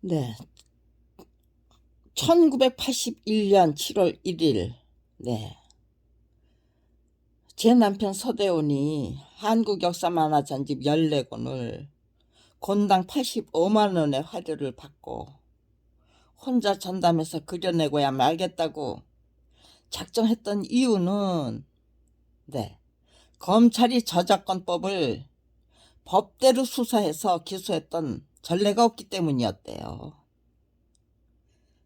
네. 1981년 7월 1일, 네. 제 남편 서대원이 한국 역사 만화 전집 14권을 권당 85만 원의 화료를 받고 혼자 전담해서 그려내고야 말겠다고 작정했던 이유는, 네. 검찰이 저작권법을 법대로 수사해서 기소했던 전례가 없기 때문이었대요.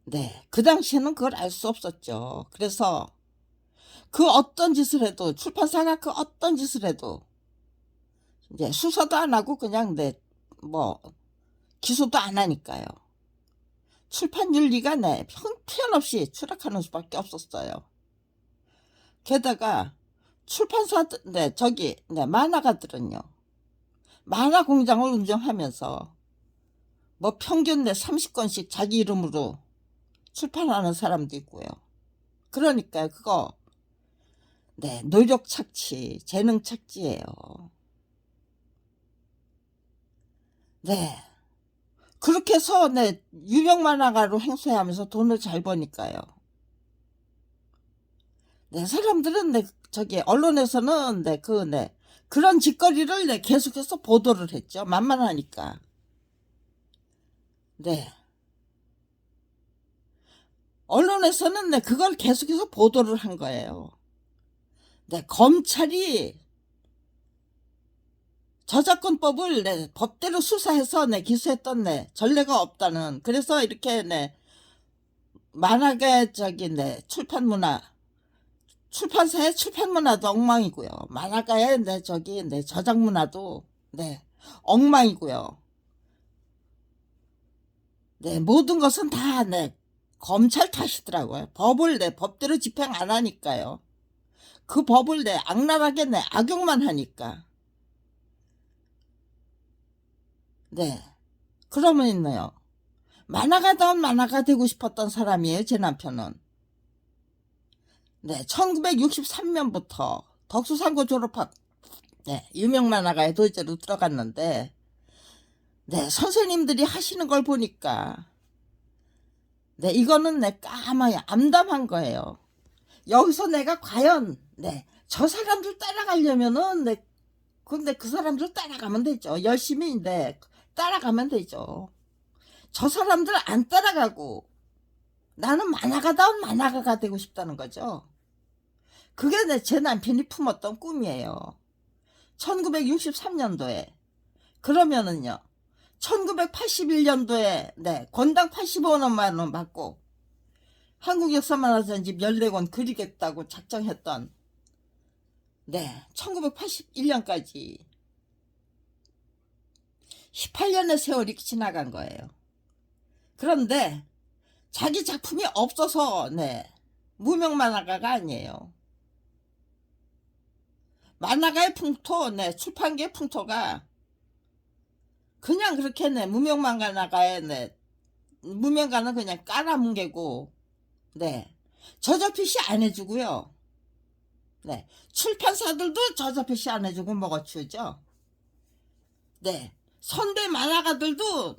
네. 그 당시에는 그걸 알 수 없었죠. 그래서 그 어떤 짓을 해도, 출판사가 그 어떤 짓을 해도 이제 수사도 안 하고 그냥 기소도 안 하니까요. 출판윤리가 형편없이 추락하는 수밖에 없었어요. 게다가 출판사들, 만화가들은요, 만화 공장을 운영하면서 평균 30권씩 자기 이름으로 출판하는 사람도 있고요. 그러니까 그거 노력 착취, 재능 착취예요. 네. 그렇게 해서 유명 만화가로 행세하면서 돈을 잘 버니까요. 사람들은 언론에서는 그런 짓거리를 계속해서 보도를 했죠. 만만하니까. 네. 언론에서는 그걸 계속해서 보도를 한 거예요. 검찰이 저작권법을 법대로 수사해서 기소했던 전례가 없다는, 그래서 이렇게 만화계 출판 문화, 출판사의 출판 문화도 엉망이고요. 만화가의 저작 문화도 엉망이고요. 모든 것은 다 검찰 탓이더라고요. 법을 법대로 집행 안 하니까요. 그 법을 악랄하게 악용만 하니까. 그러면 있네요. 만화가다운 만화가 되고 싶었던 사람이에요, 제 남편은. 1963년부터 덕수상고 졸업하고 유명 만화가의 도제로 들어갔는데, 선생님들이 하시는 걸 보니까 이거는 까마야 암담한 거예요. 여기서 내가 과연 저 사람들 따라가려면은 근데 그 사람들 따라가면 되죠. 열심히 따라가면 되죠. 저 사람들 안 따라가고 나는 만화가다운 만화가가 되고 싶다는 거죠. 그게 제 남편이 품었던 꿈이에요. 1963년도에. 그러면은요, 1981년도에 권당 85만 원 받고 한국 역사만화전집 14권 그리겠다고 작정했던 1981년까지 18년의 세월이 지나간 거예요. 그런데 자기 작품이 없어서 무명 만화가가 아니에요. 만화가의 풍토, 출판계의 풍토가 그냥 그렇게 무명 만화가의 무명가는 그냥 깔아뭉개고 저자 표시 안 해주고요. 출판사들도 저자 표시 안 해주고 먹어치우죠. 선배 만화가들도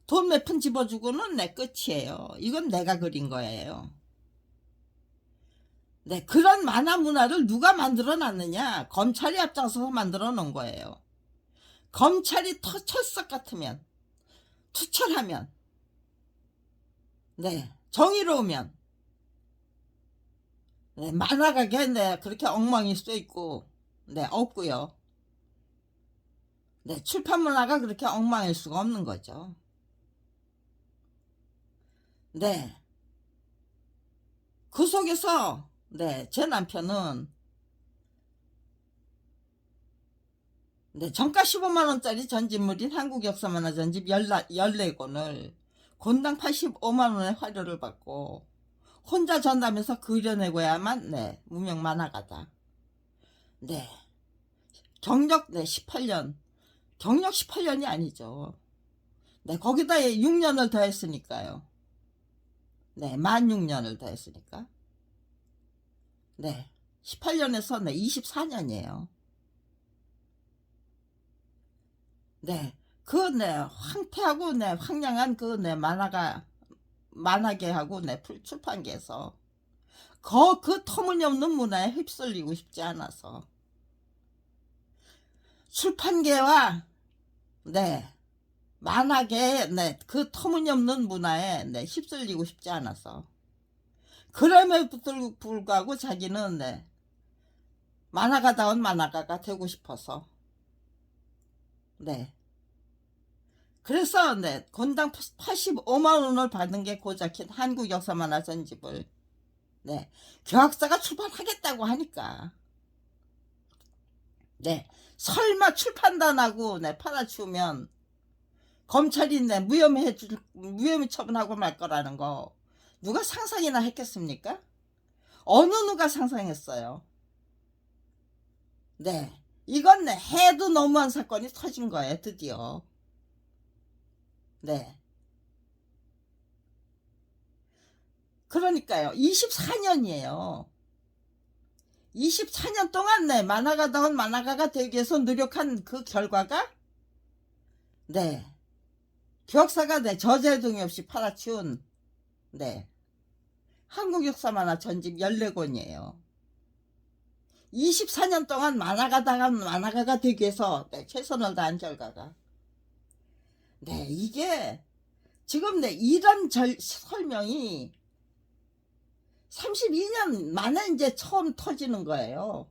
돈 몇 푼 집어주고는 끝이에요. 이건 내가 그린 거예요. 그런 만화 문화를 누가 만들어 놨느냐? 검찰이 앞장서서 만들어 놓은 거예요. 검찰이 철석 같으면, 투철하면, 정의로우면, 만화가게 그렇게 엉망이 써 있고, 없고요. 출판 문화가 그렇게 엉망일 수가 없는 거죠. 그 속에서 제 남편은 정가 15만 원짜리 전집물인 한국 역사만화 전집 14권을 권당 85만 원의 화료를 받고 혼자 전담해서 그려내고야만 무명 만화가다. 경력 18년. 경력 18년이 아니죠. 거기다 6년을 더 했으니까요. 만 6년을 더 했으니까. 18년에서 24년이에요. 그 네 황폐하고 네 황량한 그 네 만화계하고 네 출판계에서 그 터무니없는 문화에 휩쓸리고 싶지 않아서 출판계와 네 만화계 네 그 터무니없는 문화에 네 휩쓸리고 싶지 않아서 그럼에도 불구하고 자기는 네 만화가다운 만화가가 되고 싶어서 네 그래서 네 건당 85만 원을 받는 게 고작인 한국 역사 만화 전집을 네 교학사가 출판하겠다고 하니까 네 설마 출판단하고 네 팔아치우면 검찰이 네 무혐의 처분하고 말 거라는 거 누가 상상이나 했겠습니까? 어느 누가 상상했어요? 네 이건 네 해도 너무한 사건이 터진 거예요. 드디어 네 그러니까요 24년이에요 24년 동안 네 만화가다운 만화가가 되기 위해서 노력한 그 결과가 네 교학사가 네 저제동이 없이 팔아치운 네 한국 역사 만화 전집 14권이에요 24년 동안 만화가다운 만화가가 되기 위해서 네, 최선을 다한 결과가 네 이게 지금 네 이런 설명이 32년 만에 이제 처음 터지는 거예요.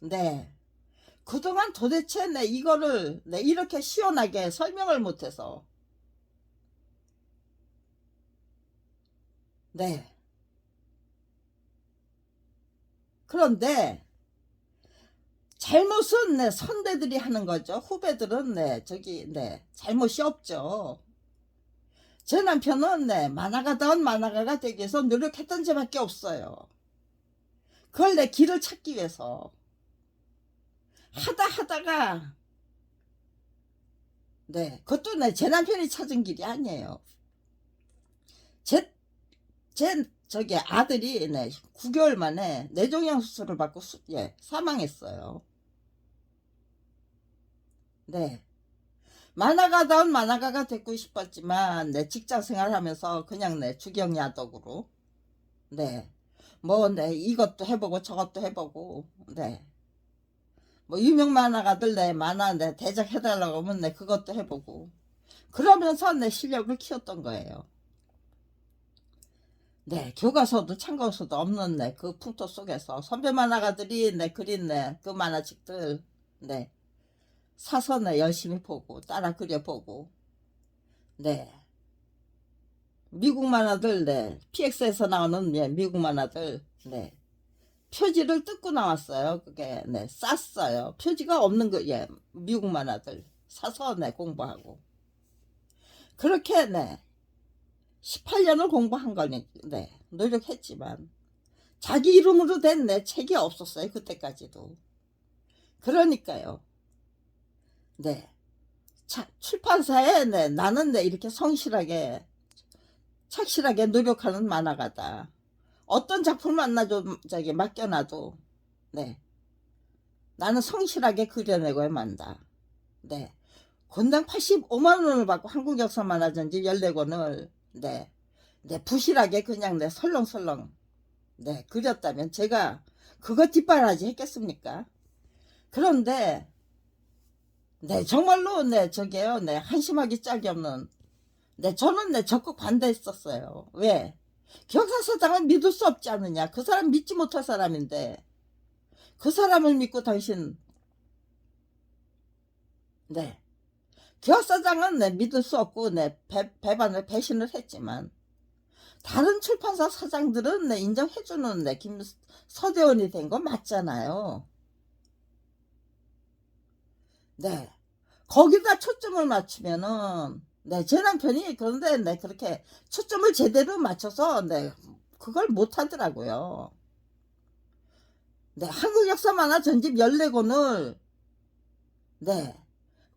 네. 그동안 도대체 네 이거를 네 이렇게 시원하게 설명을 못해서 네. 그런데 잘못은 네 선배들이 하는 거죠. 후배들은 네 저기 네 잘못이 없죠. 제 남편은 네 만화가다운 만화가가 되기 위해서 노력했던 죄밖에 없어요. 그걸 내 길을 찾기 위해서 하다가 네 그것도 네 제 남편이 찾은 길이 아니에요. 제 저기 아들이 네 9개월 만에 뇌종양 수술을 받고 사망했어요. 네 만화가다운 만화가가 되고 싶었지만 내 직장 생활하면서 그냥 내 주경야독으로 네 뭐 네 이것도 해보고 저것도 해보고 네 뭐 유명 만화가들 내 만화 내 대작해달라고 하면 내 그것도 해보고 그러면서 내 실력을 키웠던 거예요. 네 교과서도 참고서도 없는 네 그 풍토 속에서 선배 만화가들이 네 그린 네 그 만화책들 네 사서 네 열심히 보고 따라 그려보고 네 미국 만화들 네 PX에서 나오는 네, 미국 만화들 네 표지를 뜯고 나왔어요. 그게 네 쌌어요. 표지가 없는 거 미국 만화들 사서 네 공부하고 그렇게 네 18년을 공부한 거니 네 노력했지만 자기 이름으로 된 내 책이 없었어요. 그때까지도. 그러니까요. 네. 출판사에 네, 나는 네, 이렇게 성실하게 착실하게 노력하는 만화가다. 어떤 작품을 저기 맡겨놔도 네 나는 성실하게 그려내고야 만다. 네 권당 85만 원을 받고 한국 역사 만화전집 14권을 네 부실하게 그냥 네 설렁설렁 네 그렸다면 제가 그거 뒷바라지 했겠습니까? 그런데 네 정말로 네 저게요 네 한심하기 짝이 없는 네 저는 네 적극 반대했었어요. 왜? 기억사서장은 믿을 수 없지 않느냐. 그 사람 믿지 못할 사람인데 그 사람을 믿고 당신 네 기억사장은 네 믿을 수 없고 네 배반을 배신을 했지만 다른 출판사 사장들은 네 인정해주는 네 김서대원이 된 거 맞잖아요. 네 거기다 초점을 맞추면은 네 제 남편이 그런데 네 그렇게 초점을 제대로 맞춰서 네 그걸 못하더라고요. 네 한국 역사 만화 전집 14권을 네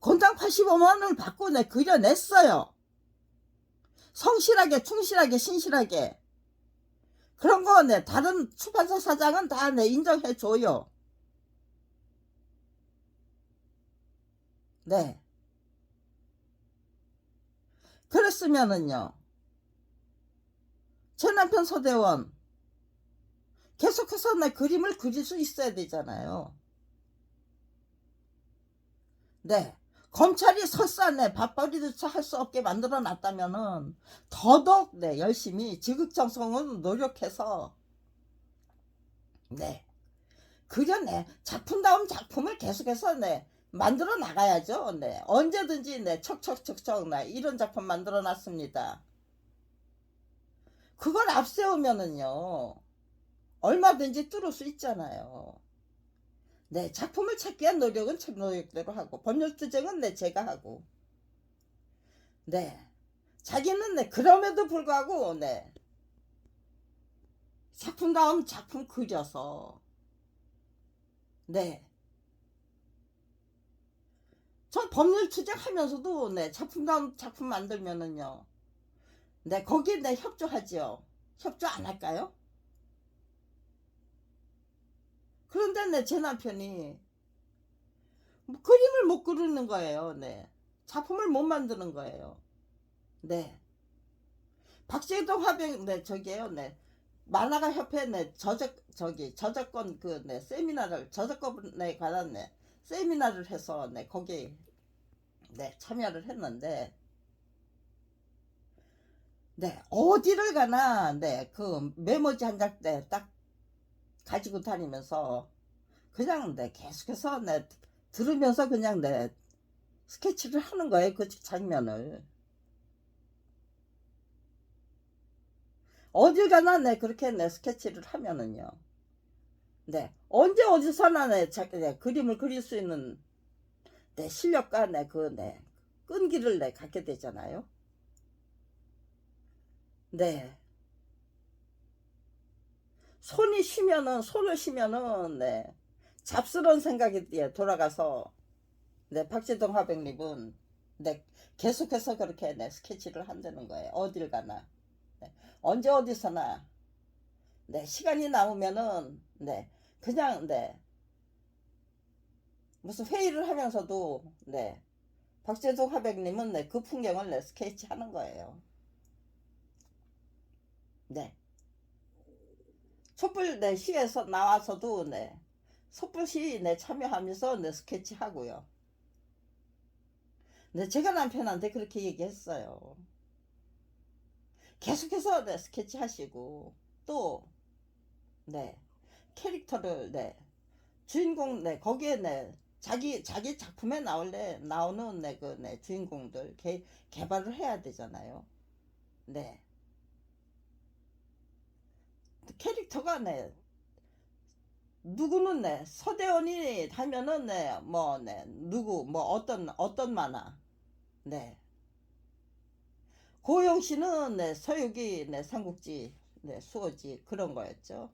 권당 85만 원을 받고 네 그려냈어요. 성실하게 충실하게 신실하게 그런 거 네 다른 출판사 사장은 다 네 인정해줘요. 네 그랬으면은요, 제 남편 서대원 계속해서 내 그림을 그릴 수 있어야 되잖아요. 네. 검찰이 설사 내 밥벌이조차 할 수 없게 만들어 놨다면은 더더욱 네 열심히 지극정성으로 노력해서 네 그려내 작품다운 작품을 계속해서 네 만들어 나가야죠. 네 언제든지 네 척척척척 나 이런 작품 만들어 놨습니다. 그걸 앞세우면은요 얼마든지 뚫을 수 있잖아요. 네 작품을 찾기 위한 노력은 제 노력대로 하고 법률 투쟁은 네 제가 하고 네 자기는 네 그럼에도 불구하고 네 작품다운 작품 그려서 네 전 법률 투쟁하면서도 네 작품다운 작품 만들면은요 네 거기에 네 협조하지요. 협조 안 할까요? 그런데 네 제 남편이 뭐 그림을 못 그리는 거예요. 네 작품을 못 만드는 거예요. 네 박재동 화병 네 저기에요. 네 만화가 협회 네 저작권 그 네 세미나를 저작권에 관한 네 세미나를 해서 네 거기 네 참여를 했는데 네 어디를 가나 네 그 메모지 한 장 네 딱 가지고 다니면서 그냥 네 계속해서 네 들으면서 그냥 네 스케치를 하는 거예요. 그 장면을 어딜 가나 네 그렇게 네 스케치를 하면은요 네 언제 어디서나 네 그림을 그릴 수 있는 네 실력과 네 끈기를 네 갖게 되잖아요. 네 손을 쉬면은 네 잡스러운 생각이 예, 돌아가서 네 박재동 화백님은 네 계속해서 그렇게 네 스케치를 한다는 거예요. 어딜 가나 네, 언제 어디서나 네 시간이 남으면은 네 그냥 네 무슨 회의를 하면서도 네 박재동 화백님은 네 그 풍경을 네 스케치 하는 거예요. 네 촛불 네 시에서 나와서도 네 촛불 시위 네 참여하면서 네 스케치 하고요. 네 제가 남편한테 그렇게 얘기했어요. 계속해서 네 스케치 하시고 또 네 캐릭터를 네 주인공 네 거기에 네 자기 작품에 나오는 네 그 네 주인공들 개발을 해야 되잖아요. 네 캐릭터가 네 누구는 네 서대원이 하면은 네 뭐 네 누구 뭐 어떤 만화 네 고영 씨는 네 서유기 네 삼국지 네 수호지 그런 거였죠.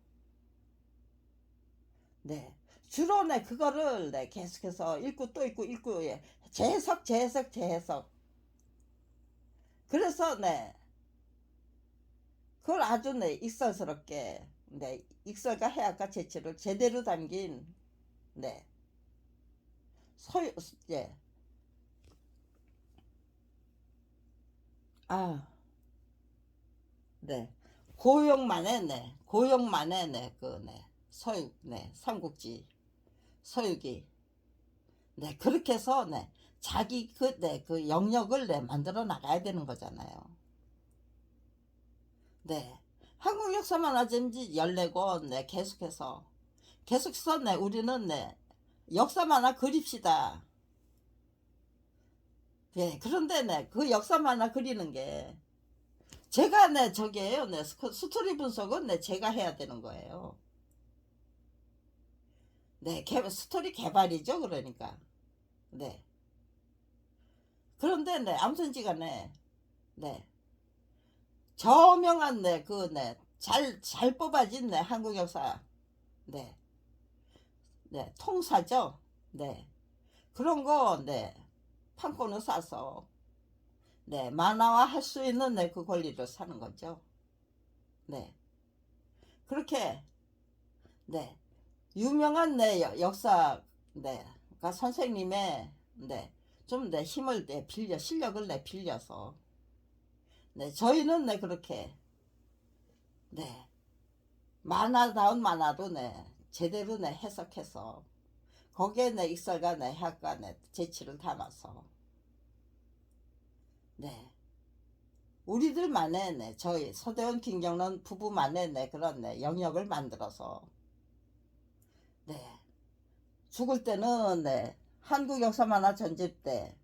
네 주로 네 그거를 네 계속해서 읽고 또 읽고 예 재해석 그래서 네 그걸 아주 네 익살스럽게 네 익살과 해학과 재치를 제대로 담긴 네 서유 예 아 네 고용만의 네 그 네 서유 네 삼국지 서유기 네 그렇게 해서 네 자기 그 영역을 네 만들어 나가야 되는 거잖아요. 네 한국 역사만 하든지 14권 네 계속해서 네 우리는 네 역사 만화 그립시다. 네 그런데 네 그 역사 만화 그리는 게 제가 네 저기에요 네 스토리 분석은 네 제가 해야 되는 거예요. 네 스토리 개발이죠 그러니까 네 그런데 네 아무튼지간에 네 저명한 네 그 네 잘 뽑아진 네 한국 역사 네 네 통사죠. 네 그런 거 네 판권을 싸서 네 만화화 할 수 있는 네 그 권리를 사는 거죠. 네 그렇게 네 유명한 네 역사 네 그러니까 선생님의 네 좀 내 힘을 내 빌려 실력을 내 빌려서 네, 저희는 네, 그렇게, 네, 만화다운 만화도 네, 제대로 네, 해석해서, 거기에 네, 익설과 네, 해학과 네, 재치를 담아서, 네, 우리들만의 네, 저희 서대원 김경란 부부만의 네, 그런 네, 영역을 만들어서, 네, 죽을 때는 네, 한국 역사 만화 전집 때,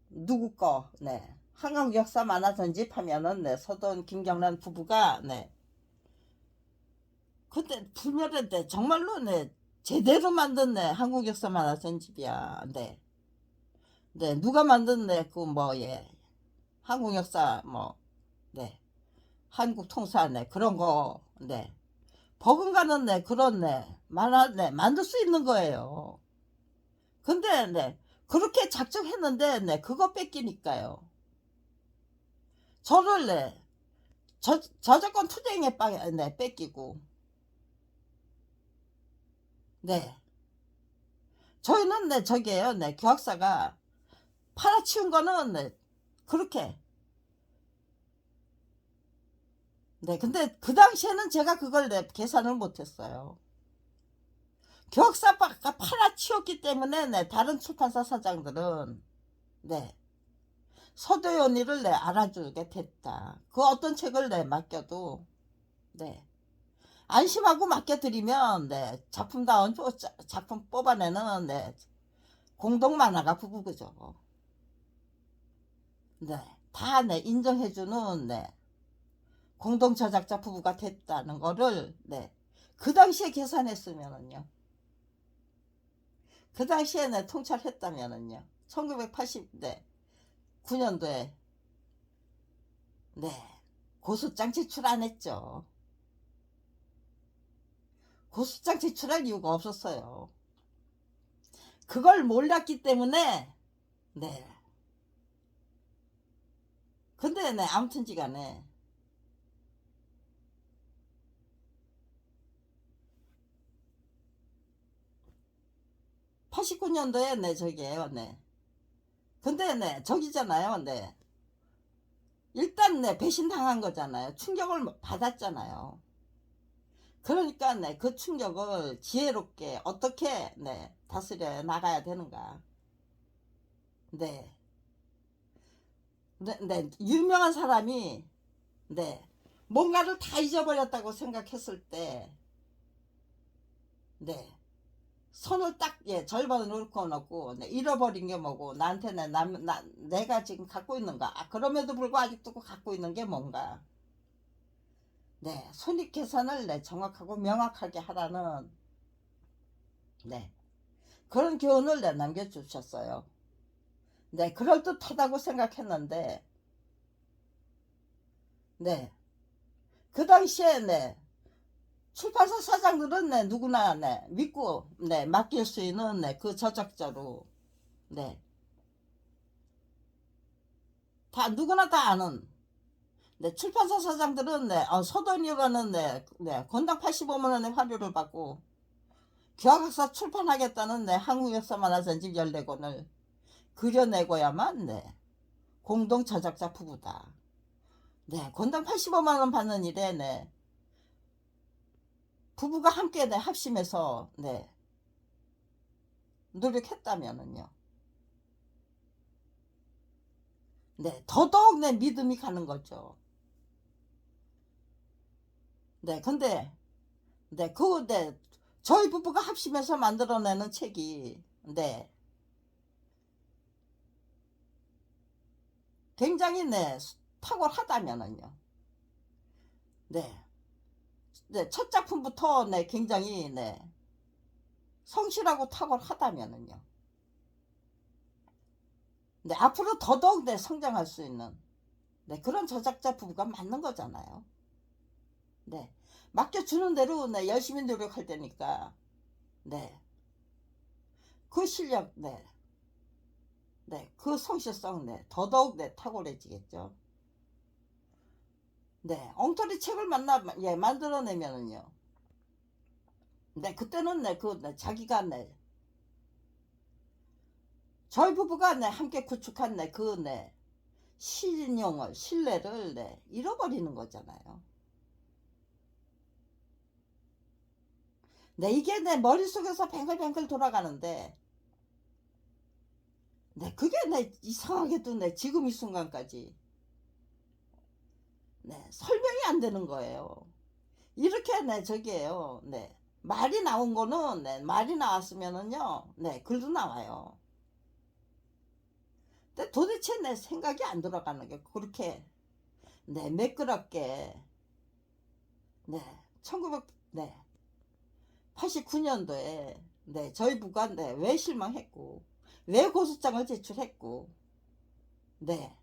누구 거, 네, 한국 역사 만화 전집하면은 네, 서대원 김경란 부부가 네, 그때 불멸했대. 정말로 네, 제대로 만든 네, 한국 역사 만화 전집이야. 네. 네, 누가 만든 네, 그 뭐, 예, 한국 역사 뭐, 네, 한국 통사 네, 그런 거, 네. 버금가는 네, 그런 네, 만화 네, 만들 수 있는 거예요. 근데 네, 그렇게 작정했는데 네, 그거 뺏기니까요. 저를 네, 저작권 투쟁에 네, 뺏기고, 네. 저희는 네, 저기에요. 네, 교학사가 팔아치운 거는 네, 그렇게. 네, 근데 그 당시에는 제가 그걸 내 계산을 못했어요. 교학사가 팔아치웠기 때문에 네, 다른 출판사 사장들은 네, 서도연이를 내 알아주게 됐다. 그 어떤 책을 내 맡겨도 네, 안심하고 맡겨드리면 네, 작품다운 작품 뽑아내는 네, 공동 만화가 부부죠. 네, 다 네, 인정해주는 네, 공동 저작자 부부가 됐다는 거를 네, 그 당시에 계산했으면은요. 그 당시에 내 통찰했다면은요. 1980대 9년도에 네, 고소장 제출 안 했죠. 고소장 제출할 이유가 없었어요. 그걸 몰랐기 때문에 네. 근데 네, 아무튼지간에 89년도에 네, 저기에요. 네. 근데 네, 저기잖아요. 네. 일단 네, 배신당한 거잖아요. 충격을 받았잖아요. 그러니까 네, 그 충격을 지혜롭게 어떻게 네, 다스려 나가야 되는가. 네. 네, 네, 유명한 사람이 네, 뭔가를 다 잊어버렸다고 생각했을 때 네, 손을 딱 예, 절반을 놓고 놓고 네, 잃어버린 게 뭐고 나한테는 내가 지금 갖고 있는 거 그럼에도 불구하고 아직도 갖고 있는 게 뭔가 네, 손익 계산을 네, 정확하고 명확하게 하라는 네, 그런 교훈을 네, 남겨주셨어요. 네, 그럴듯하다고 생각했는데 네, 그 당시에 네, 출판사 사장들은 네, 누구나 네, 믿고 네, 맡길 수 있는 네, 그 저작자로 네, 다 누구나 다 아는 네, 출판사 사장들은 네, 서던이라는 네, 네, 건당 85만 원의 화료를 받고 교학학사 출판하겠다는 네, 한국역사 만화 전집 14권을 그려내고야만 네, 공동 저작자 부부다. 네, 건당 85만 원 받는 일에 네, 부부가 함께 네, 합심해서 네, 노력했다면은요. 네, 더더욱 내 믿음이 가는 거죠. 네, 근데 네, 저희 부부가 합심해서 만들어내는 책이 네, 굉장히 네, 탁월하다면은요. 네, 네, 첫 작품부터 네, 굉장히 네, 성실하고 탁월하다면은요. 네, 앞으로 더더욱 네, 성장할 수 있는 네, 그런 저작자 부부가 맞는 거잖아요. 네, 맡겨주는 대로 네, 열심히 노력할 테니까 네, 그 실력 네, 네, 그 성실성 네, 더더욱 네, 탁월해지겠죠. 네, 엉터리 책을 예, 만들어내면은요. 네, 그때는 네, 네, 자기가 네, 저희 부부가 네, 함께 구축한 네, 그 네, 신뢰를 네, 잃어버리는 거잖아요. 네, 이게 내 머릿속에서 뱅글뱅글 돌아가는데, 네, 그게 내 이상하게도 내 지금 이 순간까지 네, 설명이 안 되는 거예요. 이렇게 네, 저기에요. 네. 말이 나온 거는 네, 말이 나왔으면은요. 네, 글도 나와요. 근데 도대체 내 생각이 안 돌아가는 게 그렇게 네, 매끄럽게 네, 1900 네, 89년도에 네, 저희 부가 네, 왜 실망했고 왜 고소장을 제출했고 네.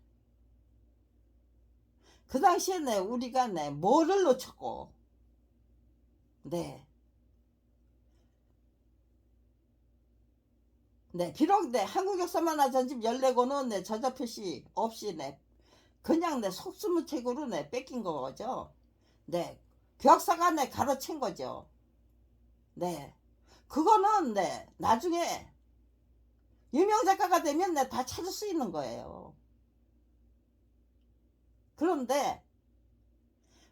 그 당시에 네, 우리가 네, 뭐를 놓쳤고 네. 네, 비록 네, 한국 역사만화 전집 14권은 네, 저자 표시 없이 네, 그냥 내 속수무책으로 내 뺏긴 거죠. 네. 교학사가 내 가로챈 거죠. 네. 그거는 네, 나중에 유명 작가가 되면 네, 다 찾을 수 있는 거예요. 그런데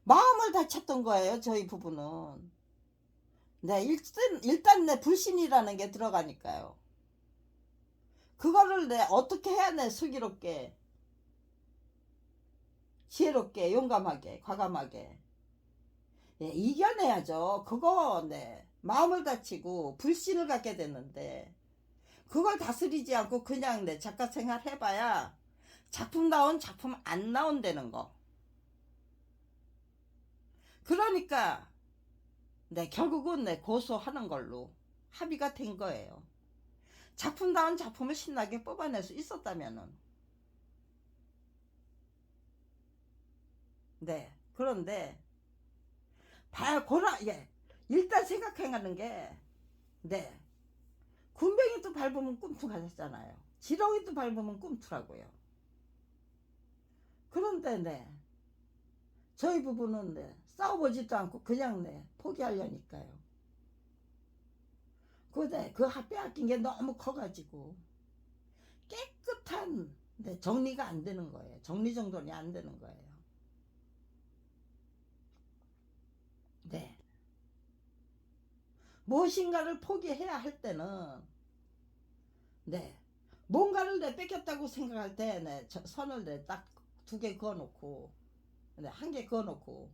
마음을 다쳤던 거예요, 저희 부부는. 네, 일단 내 불신이라는 게 들어가니까요. 그거를 내 어떻게 해야 내 슬기롭게, 지혜롭게, 용감하게, 과감하게 예, 이겨내야죠. 그거 네, 마음을 다치고 불신을 갖게 됐는데 그걸 다스리지 않고 그냥 내 작가 생활 해봐야 작품다운 작품 안 나온다는 거. 그러니까 네, 결국은 내 고소하는 걸로 합의가 된 거예요. 작품다운 작품을 신나게 뽑아낼 수 있었다면은. 네. 그런데 예. 일단 생각해가는 게 네. 군뱅이도 밟으면 꿈틀하셨잖아요. 지렁이도 밟으면 꿈틀하고요. 그런데 네. 저희 부부는 네, 싸워보지도 않고 그냥 네, 포기하려니까요. 네, 그 빼앗긴 게 너무 커가지고 깨끗한 네, 정리가 안 되는 거예요. 정리정돈이 안 되는 거예요. 네. 무엇인가를 포기해야 할 때는 네, 뭔가를 내 뺏겼다고 생각할 때 네, 선을 네, 딱 두 개 그어놓고 네, 한 개 그어놓고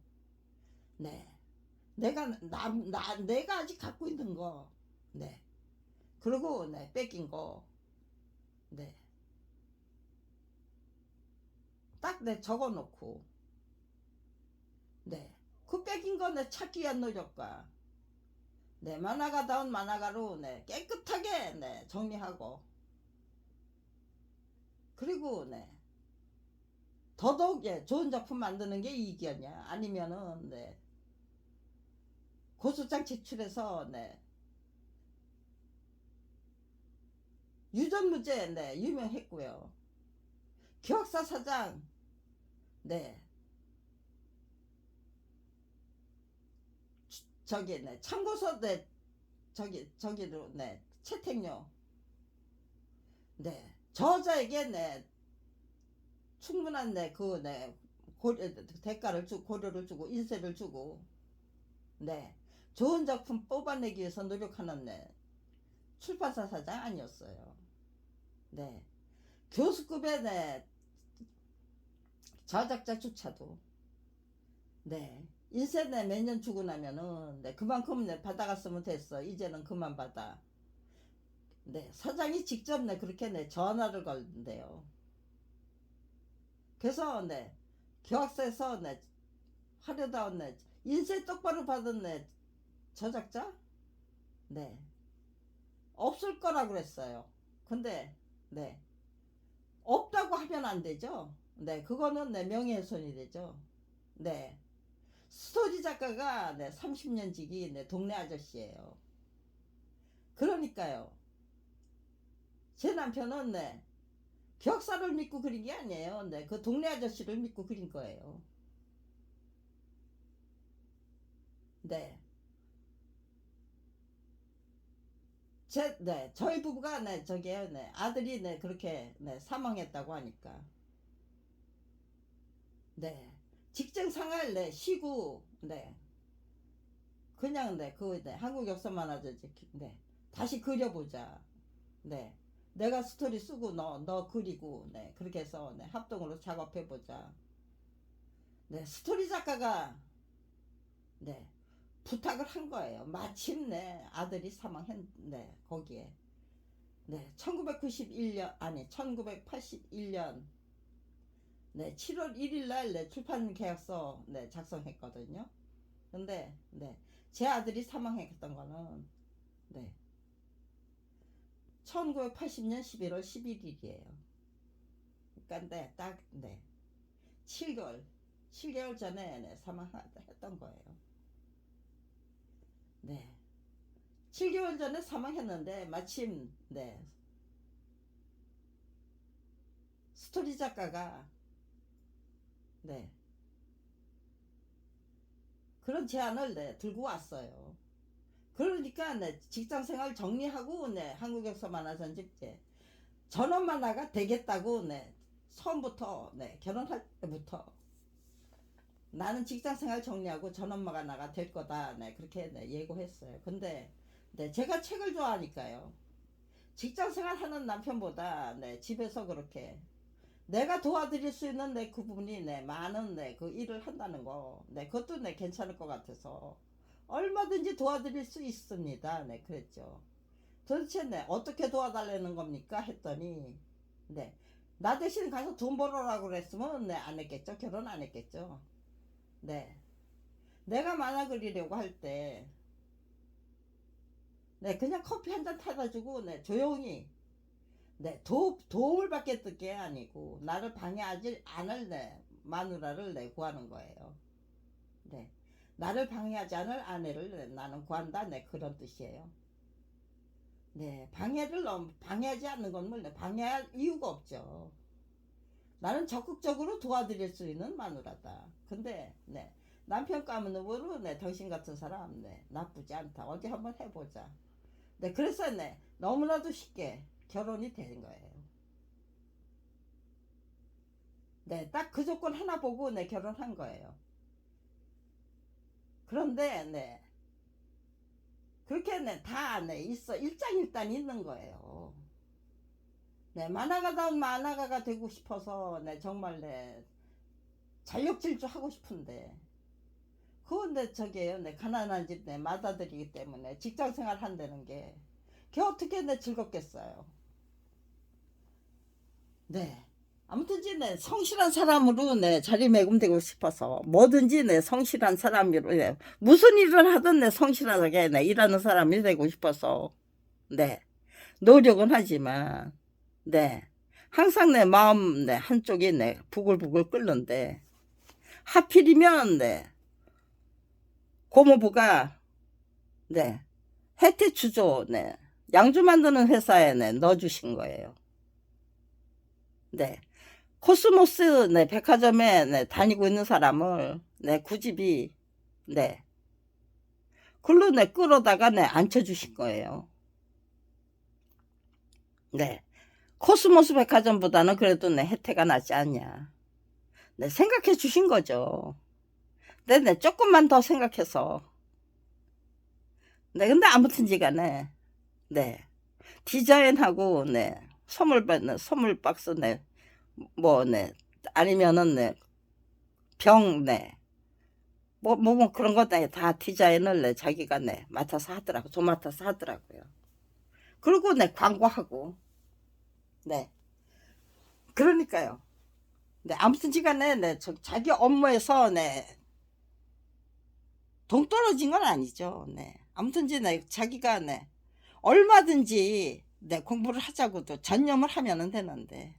네, 내가 아직 갖고 있는 거 네, 그리고 네, 뺏긴 거 네, 딱 내 적어놓고 네, 그 뺏긴 거 내 찾기 위한 노력과 네, 만화가다운 만화가로 네, 깨끗하게 네, 정리하고 그리고 네, 더더욱 예, 좋은 작품 만드는 게 이익이었냐 아니면은 네, 고소장 제출해서 네, 유전무죄 네, 유명했고요. 기획사 사장 네, 저기 네, 참고서 네, 저기로 네, 채택료 네, 저자에게 네, 충분한 네, 대가를 주고 고려를 주고 인세를 주고 네, 좋은 작품 뽑아내기 위해서 노력하는 네, 출판사 사장 아니었어요. 네, 교수급의 네, 저작자조차도 네, 인세 몇 년 주고 나면은 네, 그만큼 네, 받아갔으면 됐어. 이제는 그만 받아. 네, 사장이 직접 네, 그렇게 네, 전화를 걸는데요. 그래서 네, 기획사에서 네, 하려다온 네, 인쇄 똑바로 받은 네, 저작자 네, 없을 거라고 그랬어요. 근데 네, 없다고 하면 안 되죠. 네, 그거는 네, 명예훼손이 되죠. 네, 스토리 작가가 네, 30년 지기 네, 동네 아저씨예요. 그러니까요. 제 남편은 네, 격사를 믿고 그린 게 아니에요. 네, 그 동네 아저씨를 믿고 그린 거예요. 네. 네, 저희 부부가, 네, 저기요, 네, 아들이, 네, 그렇게, 네, 사망했다고 하니까. 네. 직장 생활 네 쉬고 네 그냥 네 한국 역사만 하죠. 네 다시 그려보자. 네 내가 스토리 쓰고 너 그리고 네 그렇게 해서 네 합동으로 작업해보자. 네 스토리 작가가 네 부탁을 한 거예요. 마침내 아들이 사망했네 거기에. 네 1991년 아니 1981년 네 7월 1일 날 네, 출판 계약서 네 작성했거든요. 근데 네 제 아들이 사망했던 거는 네 1980년 11월 11일이에요. 그러니까 딱 7개월 전에 네, 사망했던 거예요. 네 7개월 전에 사망했는데 마침 네 스토리 작가가 네 그런 제안을 네 들고 왔어요. 그러니까 네 직장생활 정리하고 네 한국역사 만화전집제 전원 만화가 되겠다고 네 처음부터 네 결혼할 때부터 나는 직장생활 정리하고 전원 만화가 될 거다 네 그렇게 네 예고했어요. 근데 네 제가 책을 좋아하니까요. 직장생활 하는 남편보다 네 집에서 그렇게 내가 도와드릴 수 있는 그 부분이 많은 그 일을 한다는 거 그것도 괜찮을 것 같아서 얼마든지 도와드릴 수 있습니다. 그랬죠. 도대체 어떻게 도와달라는 겁니까 했더니 나 대신 가서 돈 벌어라고 그랬으면 안 했겠죠. 결혼 안 했겠죠. 내가 만화 그리려고 할 때 그냥 커피 한 잔 타다 주고 조용히 도움을 받겠던 게 아니고 나를 방해하지 않을 마누라를 구하는 거예요. 나를 방해하지 않을 아내를 나는 구한다. 그런 뜻이에요. 방해하지 않는 건 방해할 이유가 없죠. 나는 적극적으로 도와드릴 수 있는 마누라다. 근데 남편 까면으로 당신 같은 사람 나쁘지 않다. 어디 한번 해보자. 그래서 너무나도 쉽게 결혼이 된 거예요. 딱 그 조건 하나 보고 결혼한 거예요. 그런데 그렇게 다 있어 일장일단 있는 거예요. 만화가가 되고 싶어서 정말 자력질주 하고 싶은데 그건 저게요 가난한 집 맏아들이기 때문에 직장생활 한다는 게 그게 어떻게 즐겁겠어요. 아무튼지 성실한 사람으로 자리매김되고 싶어서 뭐든지 성실한 사람으로 무슨 일을 하든 성실하게 일하는 사람이 되고 싶어서 노력은 하지만 항상 내 마음 한쪽이 부글부글 끓는데 하필이면 고모부가 해태추조 양주 만드는 회사에 넣어주신 거예요. 코스모스 백화점에 다니고 있는 사람을 구집이 글로 끌어다가 앉혀주신 거예요. 코스모스 백화점보다는 그래도 혜태가 낫지 않냐 생각해 주신 거죠. 조금만 더 생각해서 근데 아무튼지 간에 디자인하고 선물 박스 아니면은 병 뭐 그런 거 다 디자인을 자기가 맡아서 하더라고. 도맡아서 하더라고요. 그리고 광고하고 그러니까요. 아무튼지간에 자기 업무에서 동떨어진 건 아니죠. 아무튼지 자기가 얼마든지 공부를 하자고도 전념을 하면 되는데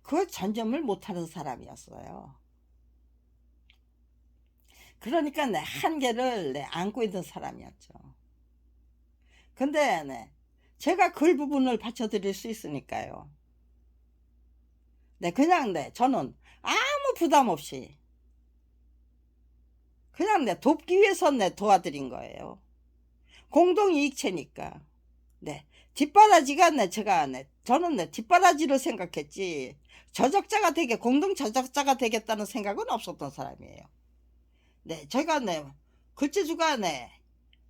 그 전념을 못하는 사람이었어요. 그러니까 한계를 안고 있는 사람이었죠. 근데 제가 그 부분을 받쳐드릴 수 있으니까요. 그냥 저는 아무 부담 없이 그냥 돕기 위해서 도와드린 거예요. 공동이익체니까 뒷바라지가 네, 저는 네, 뒷바라지를 생각했지, 저작자가 되게, 공동 저작자가 되겠다는 생각은 없었던 사람이에요. 네, 제가 네, 글재주가 네,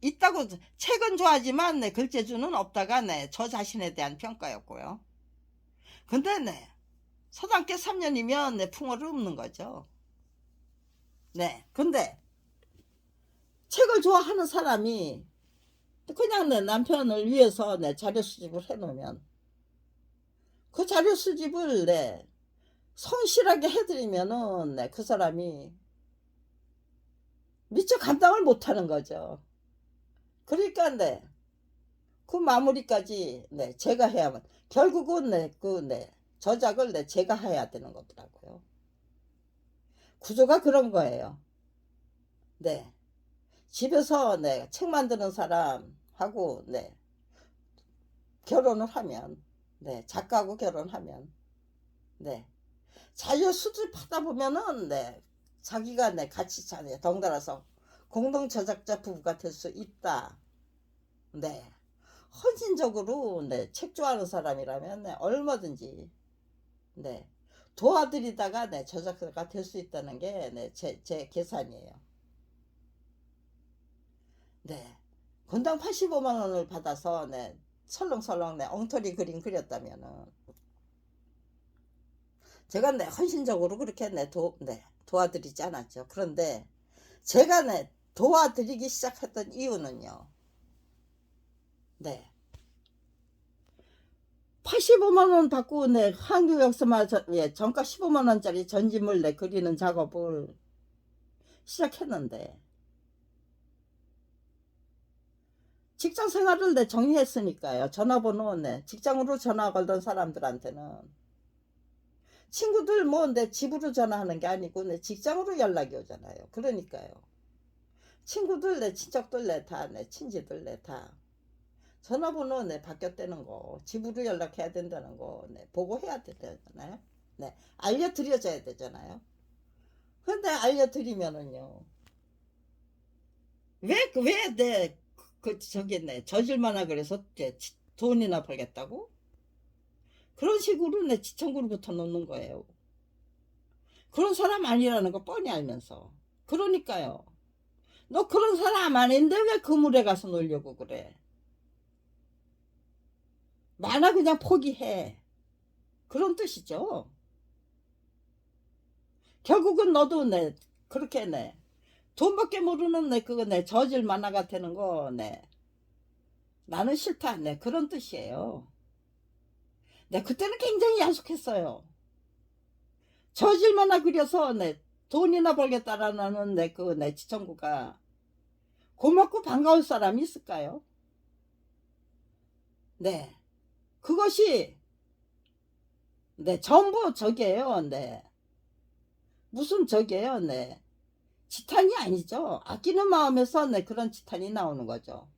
있다고, 책은 좋아하지만 네, 글재주는 없다가 네, 저 자신에 대한 평가였고요. 근데 네, 서당계 3년이면 네, 풍어를 읊는 거죠. 네, 근데 책을 좋아하는 사람이 그냥 내 남편을 위해서 내 자료 수집을 해놓으면 그 자료 수집을 내 성실하게 해드리면은 네, 그 사람이 미처 감당을 못하는 거죠. 그러니까 네, 그 마무리까지 네, 제가 해야만, 결국은 네, 저작을 네, 제가 해야 되는 거더라고요. 구조가 그런 거예요. 네, 집에서 네, 책 만드는 사람하고 네, 결혼을 하면, 네, 작가하고 결혼하면 네, 자유 수집하다 보면은 네, 자기가 네, 같이 자네 덩달아서 공동 저작자 부부가 될 수 있다. 네, 헌신적으로 네, 책 좋아하는 사람이라면 네, 얼마든지 네, 도와드리다가 네, 저작자가 될 수 있다는 게 네, 제 계산이에요. 네, 건당 85만 원을 받아서 네, 설렁설렁 네, 엉터리 그림 그렸다면은 제가 네, 헌신적으로 그렇게 네, 도와드리지 않았죠. 그런데 제가 네, 도와드리기 시작했던 이유는요. 네. 85만 원 받고 네, 한국 역사만 예, 정가 15만 원짜리 전집을 내 그리는 작업을 시작했는데 직장 생활을 내 정리했으니까요. 전화번호 네, 직장으로 전화 걸던 사람들한테는 친구들 뭐 내 집으로 전화하는 게 아니고 내 직장으로 연락이 오잖아요. 그러니까요. 친구들 내 친척들 내 친지들 다 전화번호 바뀌었다는 거, 집으로 연락해야 된다는 거 보고해야 되잖아요. 네, 알려드려줘야 되잖아요. 근데 알려드리면은요, 저기 저질만하 그래서 돈이나 벌겠다고? 그런 식으로 지청구로부터 놓는 거예요. 그런 사람 아니라는 거 뻔히 알면서. 그러니까요. 너 그런 사람 아닌데 왜 그물에 가서 놀려고 그래? 많아 그냥 포기해. 그런 뜻이죠. 결국은 너도 그렇게 돈밖에 모르는 그거 저질 만화가 되는 거 나는 싫다 그런 뜻이에요. 그때는 굉장히 야속했어요. 저질 만화 그려서 돈이나 벌겠다라는 지청구가 고맙고 반가울 사람이 있을까요? 네, 그것이 전부 저게요. 무슨 저게요. 지탄이 아니죠. 아끼는 마음에서 그런 지탄이 나오는 거죠.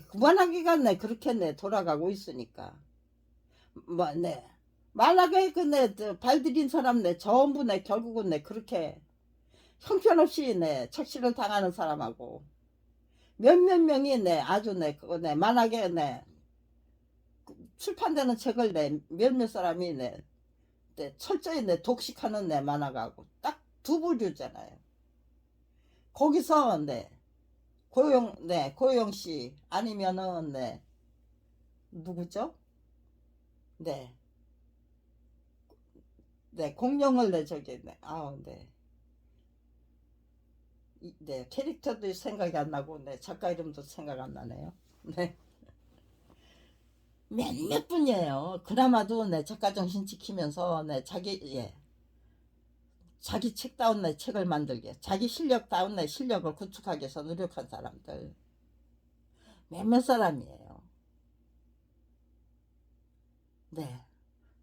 그만하기가 그렇게 돌아가고 있으니까. 뭐, 만약에 발들인 사람 전부 결국은 결국은 형편없이 착시를 당하는 사람하고 몇몇 명이 아주 그거 만약에 출판되는 책을 몇몇 사람이 철저히 독식하는 만화가고 딱 두 부류잖아요. 거기서 고영 씨 아니면은 누구죠? 네. 공룡을 저기 캐릭터도 생각이 안 나고 작가 이름도 생각 안 나네요. 네. 몇몇 분이에요. 그나마도 작가 정신 지키면서 자기 책다운 책을 만들게, 자기 실력다운 실력을 구축하기 위해서 노력한 사람들 몇몇 사람이에요. 네,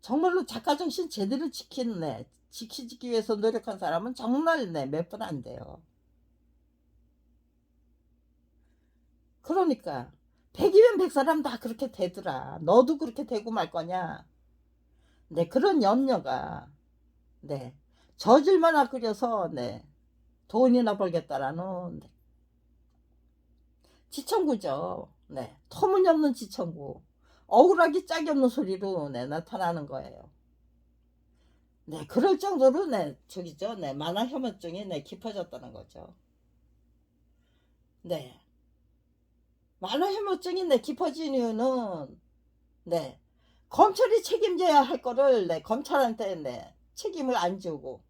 정말로 작가 정신 제대로 지키기 위해서 노력한 사람은 정말 몇 분 안 돼요. 그러니까 100이면 100사람 다 그렇게 되더라. 너도 그렇게 되고 말 거냐? 그런 염려가 저질만 그려서 돈이나 벌겠다라는 지청구죠. 네, 터무니없는 지청구, 억울하기 짝이 없는 소리로 네, 나타나는 거예요. 네, 그럴 정도로 네, 저기죠, 네, 만화 혐오증이 네, 깊어졌다는 거죠. 네, 만화 혐오증이 네, 깊어진 이유는 네, 검찰이 책임져야 할 거를 네, 검찰한테 네, 책임을 안 지고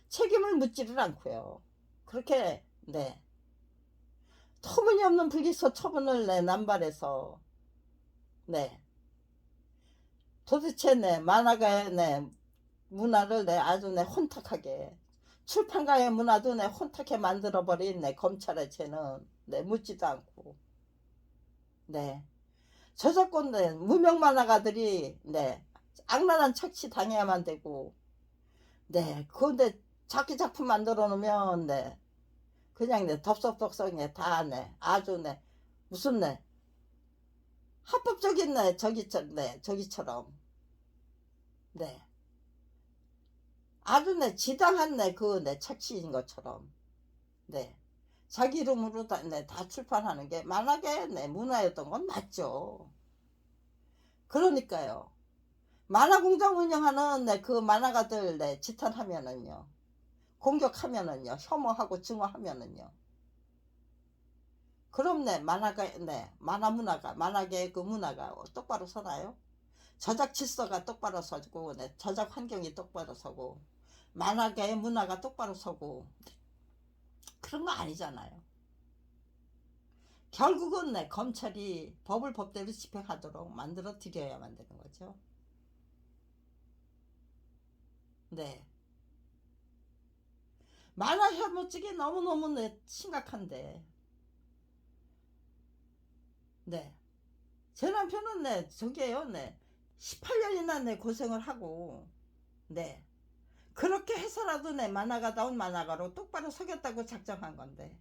책임을 묻지를 않고요. 그렇게 네, 터무니없는 불기소 처분을 네, 남발해서 네, 도대체 네, 만화가의 네, 문화를 내 아주 내 혼탁하게 출판가의 문화도 내 혼탁해 만들어버린 내 검찰의 죄는 내 묻지도 않고 네 저작권 내 무명 만화가들이 네 악랄한 착취 당해야만 되고 네 그런데 자기 작품 만들어 놓으면 네 그냥 네 덥석덥석 네다네 아주 네 무슨 네 합법적인 네 저기처럼 네 아주 네 지당한 그 착취인 것처럼 네 자기 이름으로 다 출판하는 게 만화계 문화였던 건 맞죠. 그러니까요. 만화공장 운영하는 그 만화가들 지탄하면은요. 공격하면은요. 혐오하고 증오하면은요. 그럼 만화가 만화 문화가 만화계 그 문화가 똑바로 서나요? 저작 질서가 똑바로 서고 저작 환경이 똑바로 서고 만화계의 문화가 똑바로 서고 그런 거 아니잖아요. 결국은 검찰이 법을 법대로 집행하도록 만들어 드려야만 되는 거죠. 네. 만화 혐오증이 너무너무 심각한데. 네. 제 남편은 저게요. 18년이나 고생을 하고 네. 그렇게 해서라도 만화가다운 만화가로 똑바로 서겠다고 작정한 건데.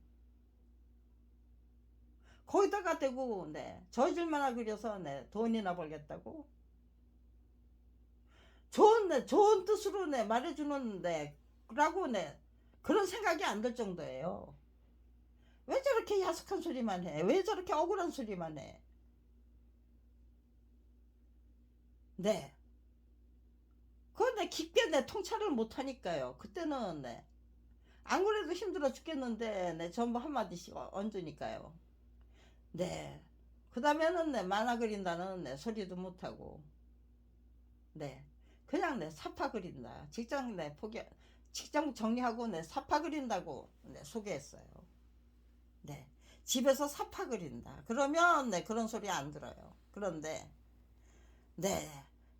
거기다가 대고 저질 만화 그려서 돈이나 벌겠다고. 좋은 뜻으로 말해주는 라고 그런 생각이 안 들 정도예요. 왜 저렇게 야속한 소리만 해? 왜 저렇게 억울한 소리만 해? 네. 그건 깊게 통찰을 못 하니까요. 그때는 안 그래도 힘들어 죽겠는데 전부 한마디씩 얹으니까요. 네. 그 다음에는 만화 그린다는 소리도 못하고 네. 그냥 사파 그린다. 직장 포기 직장 정리하고 사파 그린다고 소개했어요. 네. 집에서 사파 그린다. 그러면 그런 소리 안 들어요. 그런데 네.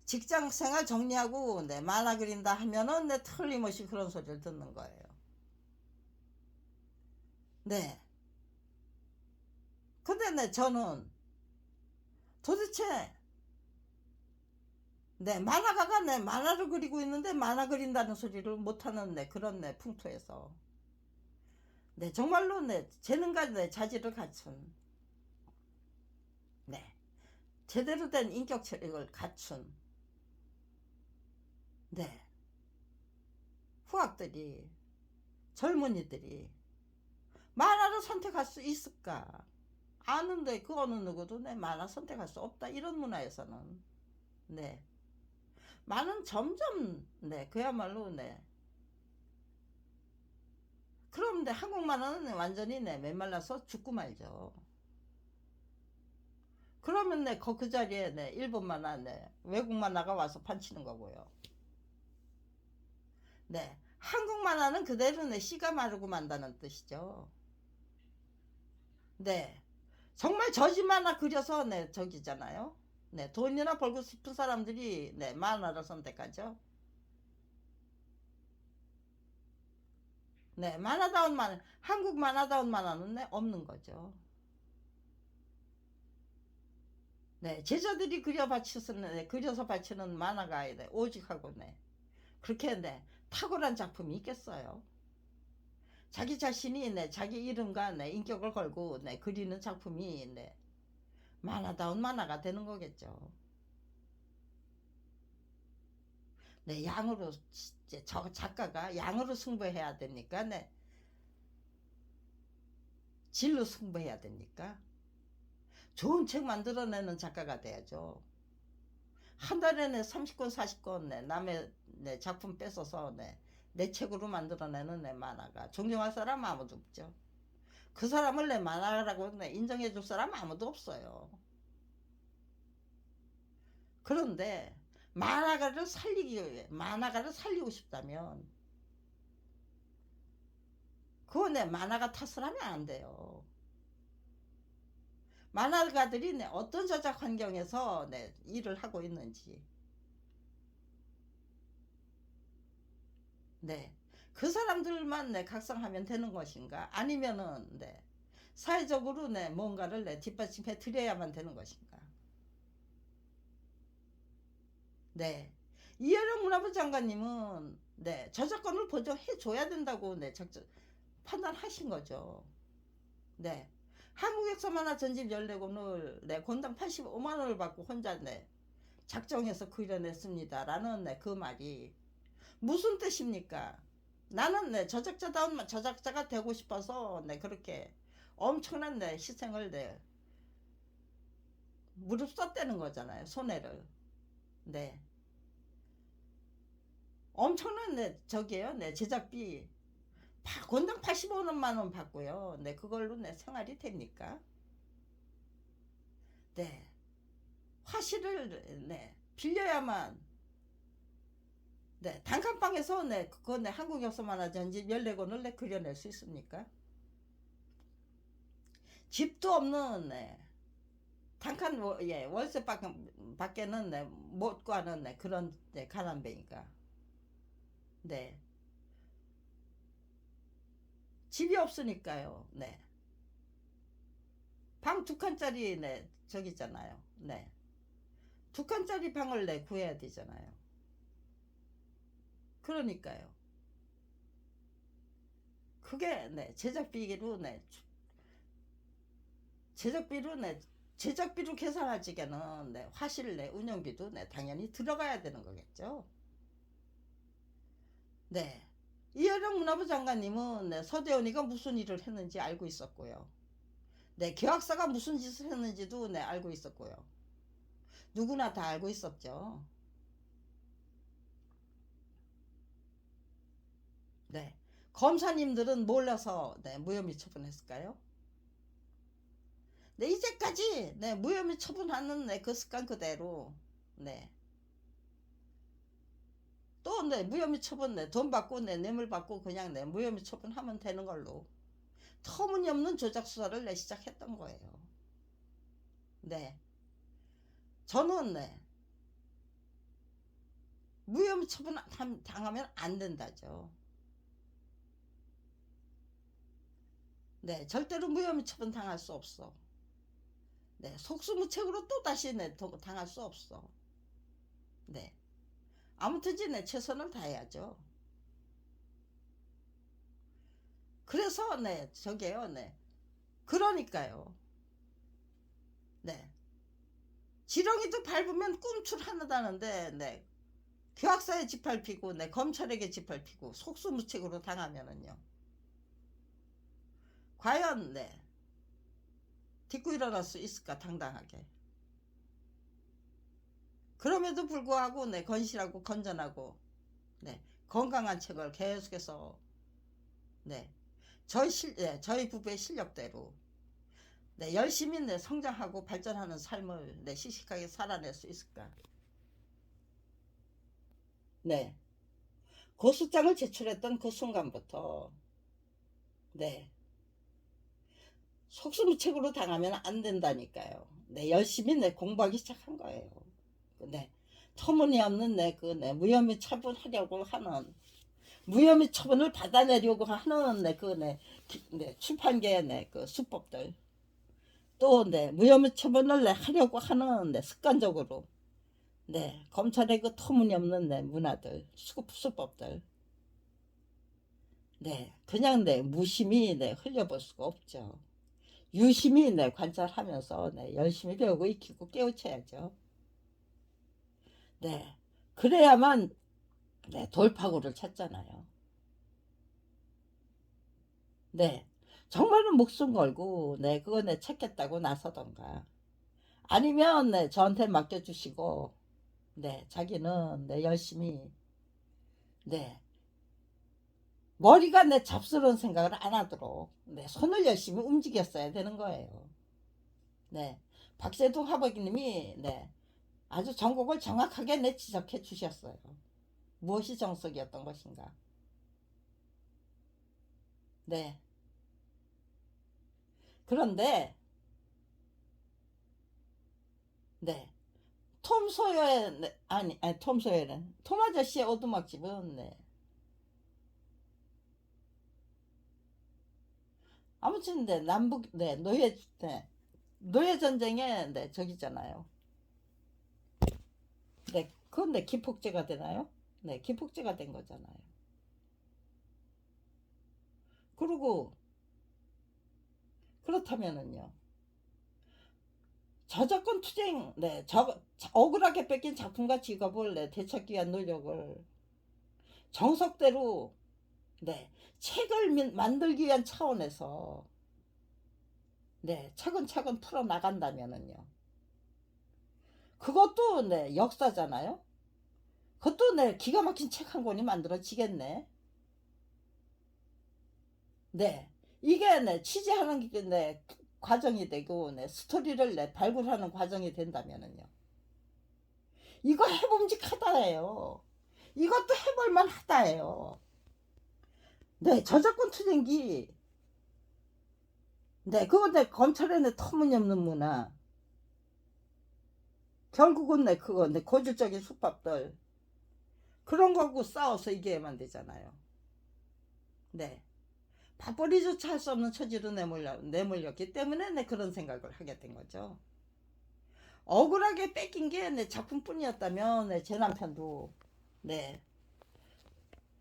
직장 생활 정리하고 만화 그린다 하면은 틀림없이 그런 소리를 듣는 거예요. 네. 근데 저는 도대체 만화가가 만화를 그리고 있는데 만화 그린다는 소리를 못하는 그런 풍토에서 정말로 재능과 자질을 갖춘 네 제대로 된 인격 체력을 갖춘 네 후학들이 젊은이들이 만화를 선택할 수 있을까? 아는데 그 어느 누구도 만화 선택할 수 없다 이런 문화에서는 네 만은 점점 그야말로 그럼 한국 만화는 완전히 메말라서 죽고 말죠. 그러면 그 자리에 일본 만화 외국 만화가 와서 판치는 거고요. 네 한국 만화는 그대로 씨가 마르고 만다는 뜻이죠. 네 정말 저지 만화 그려서 저기잖아요. 돈이나 벌고 싶은 사람들이 만화를 선택하죠. 만화다운 만화 한국 만화다운 만화는 없는 거죠. 제자들이 그려서 바치는 만화가 오직하고 그렇게 탁월한 작품이 있겠어요. 자기 자신이 자기 이름과 인격을 걸고 그리는 작품이 만화다운 만화가 되는 거겠죠. 양으로 저 작가가 양으로 승부해야 되니까 질로 승부해야 되니까 좋은 책 만들어내는 작가가 돼야죠. 한 달에 내 30권 40권 내 남의 내 작품 뺏어서 내 책으로 만들어내는 내 만화가 존경할 사람 아무도 없죠. 그 사람을 내 만화라고 인정해 줄 사람 아무도 없어요. 그런데 만화가를 살리고 싶다면 그거 내 만화가 탓을 하면 안 돼요. 만화가들이 어떤 저작 환경에서 일을 하고 있는지 그 사람들만 각성하면 되는 것인가, 아니면은 사회적으로 뭔가를 뒷받침해 드려야만 되는 것인가. 이해령 문화부 장관님은 저작권을 보장해 줘야 된다고 판단하신 거죠. 한국역사만화 전집 14권을 권당 85만원을 받고 혼자 작정해서 그려냈습니다 라는 그 말이 무슨 뜻입니까? 나는 저작자다운 저작자가 되고 싶어서 그렇게 엄청난 희생을 무릅썼다는 거잖아요. 손해를. 엄청난 저기요. 제작비 권당 85만원 받고요. 그걸로 생활이 됩니까? 화실을 빌려야만 단칸방에서 그거 한국역사만화 전집 14권을 그려낼 수 있습니까? 집도 없는 단칸 월세 밖에는 못 가는 그런 가난뱅이가 집이 없으니까요. 방 2칸짜리 저기 있잖아요. 2칸짜리 방을 구해야 되잖아요. 그러니까요. 그게 제작비로 계산하지게는 화실 운영비도 당연히 들어가야 되는 거겠죠. 이해령 문화부 장관님은 서대원이가 무슨 일을 했는지 알고 있었고요. 계약사가 무슨 짓을 했는지도 알고 있었고요. 누구나 다 알고 있었죠. 검사님들은 몰라서 무혐의 처분했을까요? 이제까지 무혐의 처분하는 그 습관 그대로 또 무혐의 처분 돈 받고 뇌물 받고 그냥 무혐의 처분하면 되는 걸로 터무니없는 조작 수사를 시작했던 거예요. 저는 무혐의 처분 당하면 안 된다죠. 절대로 무혐의 처분 당할 수 없어. 속수무책으로 또 다시 당할 수 없어. 아무튼 최선을 다해야죠. 그래서 저게요. 그러니까요. 지렁이도 밟으면 꿈출하다는데 교학사에 짓밟히고 검찰에게 짓밟히고 속수무책으로 당하면은요. 과연 딛고 일어날 수 있을까, 당당하게. 그럼에도 불구하고 건실하고 건전하고 건강한 책을 계속해서 저희 부부의 실력대로 열심히 성장하고 발전하는 삶을 씩씩하게 살아낼 수 있을까. 고소장을 제출했던 그 순간부터 속수무책으로 당하면 안 된다니까요. 열심히 공부하기 시작한 거예요. 터무니없는 무혐의 처분하려고 하는, 무혐의 처분을 받아내려고 하는 출판계의 그 수법들, 또 무혐의 처분을 하려고 하는 습관적으로 검찰의 그 터무니없는 문화들, 수법들, 그냥 무심히 흘려볼 수가 없죠. 유심히 관찰하면서 열심히 배우고 익히고 깨우쳐야죠. 그래야만 돌파구를 찾잖아요. 정말로 목숨 걸고 그거 찾겠다고 나서던가 아니면 네, 저한테 맡겨주시고 네, 자기는 네, 열심히 네, 머리가 내 잡스러운 생각을 안 하도록 네, 손을 열심히 움직였어야 되는 거예요. 네, 박세둥 하버님이 네, 아주 전곡을 정확하게 내 지적해 주셨어요. 무엇이 정석이었던 것인가. 네. 그런데 네. 톰 소여의 네, 아니 톰 소여는 톰 아저씨의 오두막집은 네. 아무튼 네, 남북 네, 노예 전쟁에 네, 저기잖아요. 네. 그건 네, 기폭제가 되나요? 네, 기폭제가 된 거잖아요. 그리고 그렇다면은요. 저작권 투쟁, 네, 억울하게 뺏긴 작품과 직업을 네, 되찾기 위한 노력을 정석대로 네, 책을 만들기 위한 차원에서 네, 차근차근 풀어 나간다면은요. 그것도 네, 역사잖아요. 그것도 네, 기가 막힌 책 한 권이 만들어지겠네. 네, 이게 네, 취재하는 게 네, 과정이 되고 네, 스토리를 네, 발굴하는 과정이 된다면은요. 이거 해봄직하다예요. 이것도 해볼만 하다예요. 네, 저작권 투쟁기. 네, 그거 내 검찰의 내 터무니없는 문화. 결국은 내 그거 내 고질적인 수법들. 그런 거하고 싸워서 이겨야만 되잖아요. 네. 밥벌이조차 할 수 없는 처지로 내몰렸기 때문에 내 그런 생각을 하게 된 거죠. 억울하게 뺏긴 게 내 작품뿐이었다면 제 남편도 네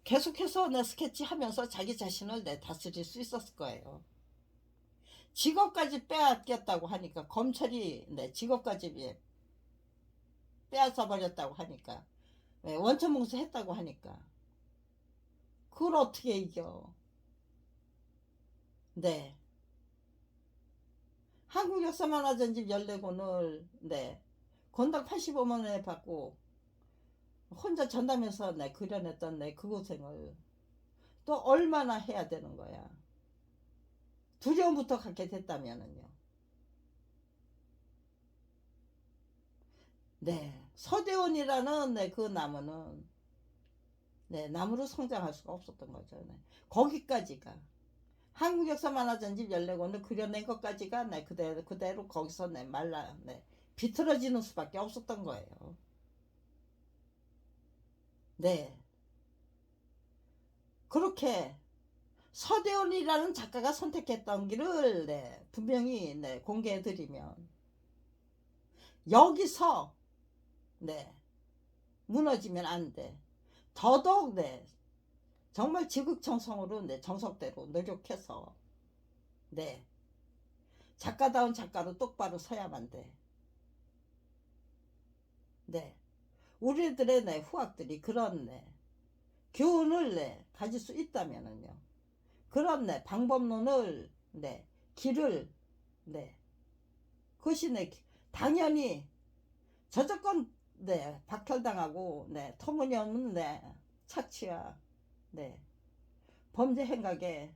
계속해서 내 스케치 하면서 자기 자신을 내 다스릴 수 있었을 거예요. 직업까지 빼앗겼다고 하니까 검찰이 내 직업까지 빼앗아 버렸다고 하니까 원천봉쇄 했다고 하니까 그걸 어떻게 이겨. 네. 한국 역사만화 전집 14권을 네. 권당 85만원에 받고 혼자 전담해서 네, 그려냈던 그 고생을 또 얼마나 해야 되는 거야. 두려움부터 갖게 됐다면은요. 네. 서대원이라는 그 나무는 네, 나무로 성장할 수가 없었던 거죠. 네. 거기까지가 한국 역사 만화 전집 14권을 그려낸 것까지가 네, 그대로 거기서 네, 비틀어지는 수밖에 없었던 거예요. 네. 그렇게 서대원이라는 작가가 선택했던 길을 네, 분명히 네, 공개해드리면 여기서 네, 무너지면 안 돼. 더더욱 네, 정말 지극정성으로 네, 정석대로 노력해서 네, 작가다운 작가로 똑바로 서야만 돼. 네, 우리들의 네, 후학들이 그런 네, 교훈을 네, 가질 수 있다면은요. 그런 네, 방법론을 네, 길을 네, 그것이 네, 당연히 저작권 네, 박탈당하고 네, 터무니없는 네, 착취와 네, 범죄 행각에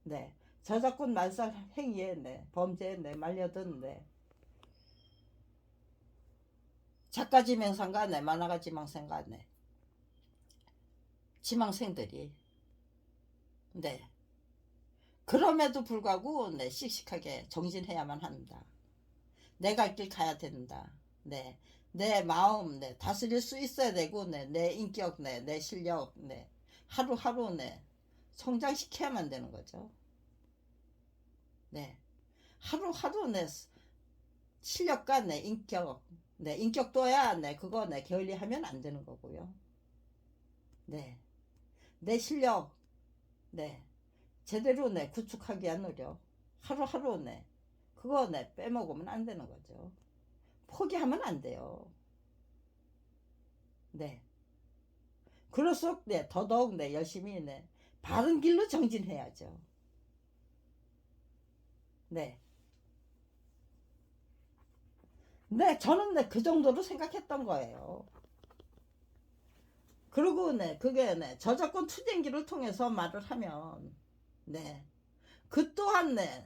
네, 저작권 말살 행위에 네, 범죄에 네, 말려든 네, 작가 지명상과 네, 만화가 지망생과 네, 지망생들이 네, 그럼에도 불구하고 네, 씩씩하게 정진해야만 한다. 내 갈 길 가야 된다. 네, 내 마음 네, 다스릴 수 있어야 되고 네, 내 인격 네, 내 실력 네, 하루하루 네, 성장시켜야만 되는 거죠. 네, 하루하루 내 실력과 내 인격 네, 인격도야 네, 그거 네, 게을리하면 안 되는 거고요. 네, 내 실력 네, 제대로 네, 구축하기 위한 노력 하루하루 네, 그거 네, 빼먹으면 안 되는 거죠. 포기하면 안 돼요. 네. 그럴수록 네, 더더욱 네, 열심히 네, 바른 길로 정진해야죠. 네. 네, 저는 네, 그 정도로 생각했던 거예요. 그리고 네, 그게 네, 저작권 투쟁기를 통해서 말을 하면, 네, 그 또한 네,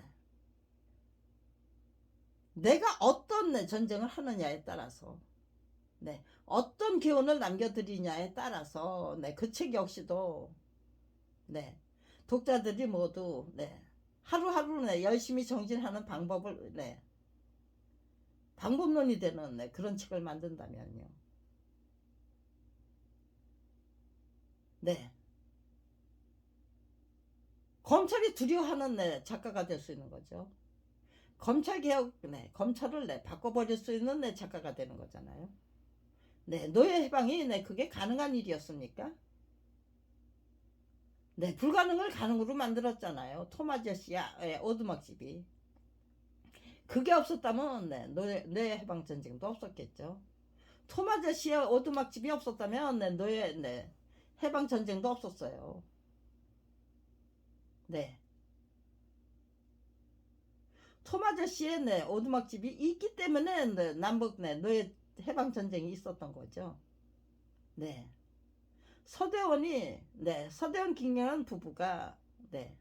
내가 어떤 네, 전쟁을 하느냐에 따라서, 네, 어떤 교훈을 남겨드리냐에 따라서, 네, 그 책 역시도, 네, 독자들이 모두, 네, 하루하루 네, 열심히 정진하는 방법을, 네, 방법론이 되는 네, 그런 책을 만든다면요. 네, 검찰이 두려워하는 네, 작가가 될 수 있는 거죠. 검찰개혁, 네, 검찰을 네, 바꿔버릴 수 있는 네, 작가가 되는 거잖아요. 네, 노예 해방이 네, 그게 가능한 일이었습니까? 네, 불가능을 가능으로 만들었잖아요. 토마저씨야, 예, 오두막집이. 그게 없었다면 네, 노예 해방 전쟁도 없었겠죠. 토마저씨야, 오두막집이 없었다면 네, 노예 네, 해방 전쟁도 없었어요. 네, 토마저씨의 네, 오두막집이 있기 때문에 네, 남북 네, 노예 해방 전쟁이 있었던 거죠. 네. 서대원이 네 서대원 김경환 부부가 네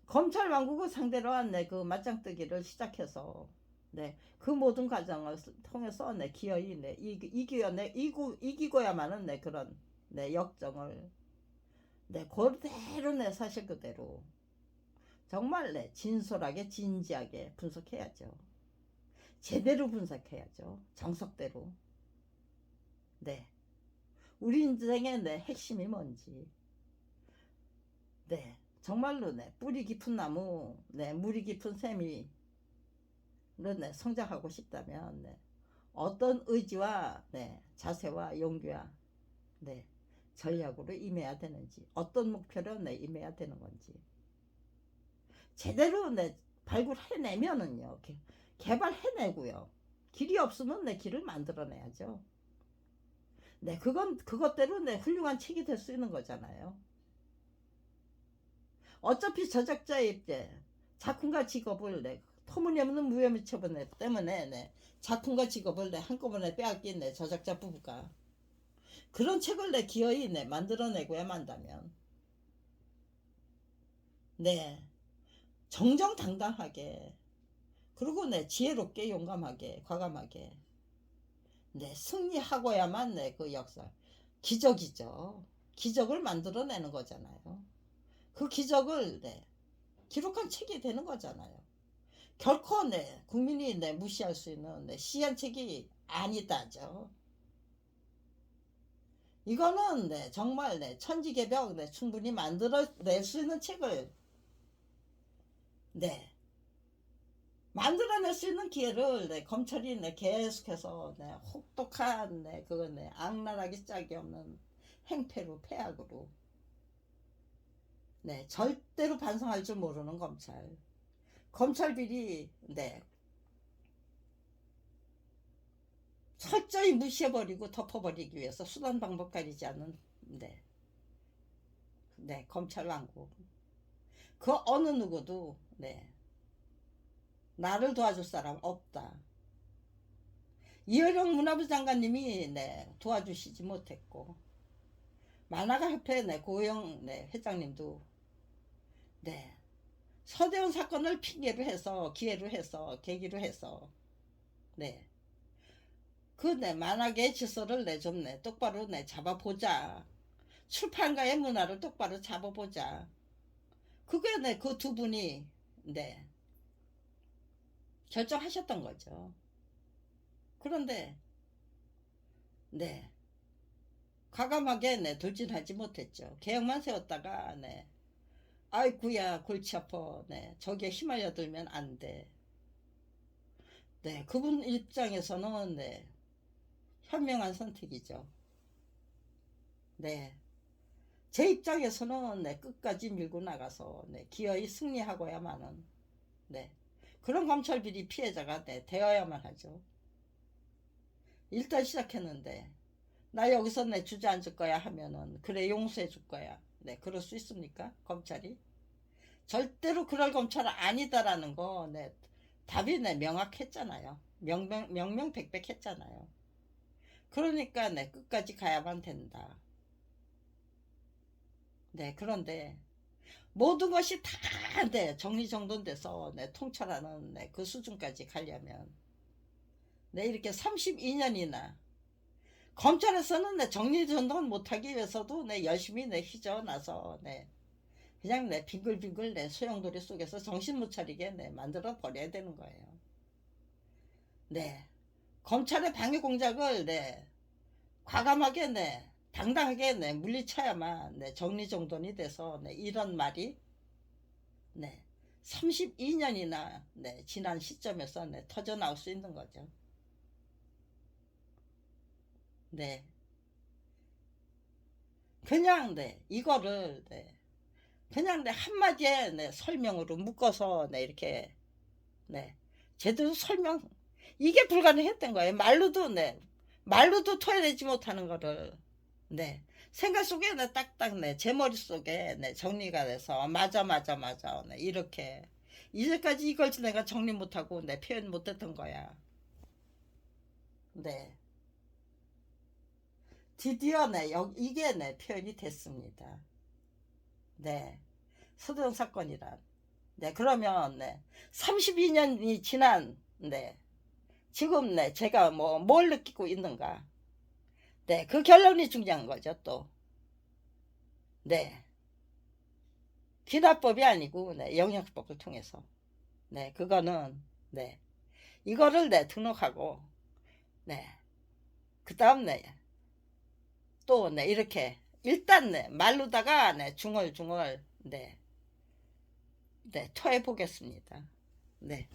검찰 왕국을 상대로 한 네 그 맞짱뜨기를 시작해서 네 그 모든 과정을 통해서 네 기어이 네 이기어 네 이기고야만은 네 그런 네 역정을 네 그대로 네 사실 그대로 정말 네 진솔하게 진지하게 분석해야죠. 제대로 분석해야죠. 정석대로. 네 우리 인생의 네 핵심이 뭔지. 네, 정말로 네, 뿌리 깊은 나무, 네, 물이 깊은 샘이 네, 성장하고 싶다면 네, 어떤 의지와 네, 자세와 용기와 네, 전략으로 임해야 되는지, 어떤 목표로 네, 임해야 되는 건지 제대로 네, 발굴해내면은요, 개발해내고요. 길이 없으면 내 길을 만들어내야죠. 네, 그건 그것대로 네, 훌륭한 책이 될 수 있는 거잖아요. 어차피 저작자의 입제 작품과 직업을 내 터무니없는 무혐의 처분 때문에 내 작품과 직업을 내 한꺼번에 빼앗긴 내 저작자 부부가 그런 책을 내 기어이 내 만들어내고야 만다면 네 정정당당하게 그리고 내 지혜롭게 용감하게 과감하게 네 승리하고야만 내 그 역사 기적이죠. 기적을 만들어내는 거잖아요. 그 기적을 네 기록한 책이 되는 거잖아요. 결코 네 국민이 네 무시할 수 있는 네 시한 책이 아니다죠. 이거는 네 정말 네 천지개벽 네 충분히 만들어낼 수 있는 책을 네 만들어낼 수 있는 기회를 네 검찰이 네 계속해서 네 혹독한 네 그거 네 악랄하기 짝이 없는 행패로 패악으로 네 절대로 반성할 줄 모르는 검찰 검찰 비리 네 철저히 무시해버리고 덮어버리기 위해서 수단 방법 가리지 않는 네, 네 검찰 왕국 그 어느 누구도 네 나를 도와줄 사람 없다. 이어령 문화부 장관님이 네 도와주시지 못했고 만화가 협회 네 고영 네 회장님도 네 서대원 사건을 핑계로 해서 기회로 해서 계기로 해서 네 그 네 만화계 질서를 내 좀 네 똑바로 네 잡아보자. 출판가의 문화를 똑바로 잡아보자. 그게 네 그 두 분이 네 결정하셨던 거죠. 그런데 네 과감하게 네 돌진하지 못했죠. 계획만 세웠다가 네 아이구야 골치 아파 네 저기에 휘말려 들면 안 돼. 네 그분 입장에서는 네 현명한 선택이죠. 네 제 입장에서는 네 끝까지 밀고 나가서 네 기어이 승리하고야만은 네 그런 검찰 비리 피해자가 네 되어야만 하죠. 일단 시작했는데 나 여기서 내 주저앉을 거야 하면은 그래 용서해 줄 거야. 네 그럴 수 있습니까 검찰이? 절대로 그럴 검찰 아니다라는 거 네, 답이 네, 명확했잖아요. 명명백백했잖아요. 그러니까 네, 끝까지 가야만 된다. 네, 그런데 모든 것이 다 네, 정리정돈돼서 네, 통찰하는 네, 그 수준까지 가려면 네, 이렇게 32년이나 검찰에서는 네, 정리정돈 못하기 위해서도 네, 열심히 네, 휘저어놔서 네, 그냥 네, 빙글빙글 네, 소용돌이 속에서 정신 못 차리게 네, 만들어 버려야 되는 거예요. 네, 검찰의 방해 공작을 네, 과감하게 네, 당당하게 네, 물리쳐야만 네, 정리정돈이 돼서 네, 이런 말이 네, 32년이나 네, 지난 시점에서 네, 터져 나올 수 있는 거죠. 네, 그냥 네, 이거를 네, 그냥 네, 한마디에 네, 설명으로 묶어서 네, 이렇게 네, 제대로 설명 이게 불가능했던 거예요. 말로도 네, 말로도 토해내지 못하는 거를 네, 생각 속에 네, 딱딱 네, 제 머릿속에 네, 정리가 돼서 맞아 맞아 맞아 네, 이렇게 이제까지 이걸 내가 정리 못하고 네, 표현 못했던 거야. 네, 드디어 네, 이게 네, 표현이 됐습니다. 네, 서대원 사건이란. 네, 그러면 네, 32년이 지난 네, 지금 네, 제가 뭐 뭘 느끼고 있는가? 네, 그 결론이 중요한 거죠, 또. 네, 기납법이 아니고 네, 영역법을 통해서. 네, 그거는 네, 이거를 네, 등록하고 네, 그다음 네, 또 네, 이렇게 일단 네, 말로다가 네, 중얼중얼 네, 네, 토해 보겠습니다. 네.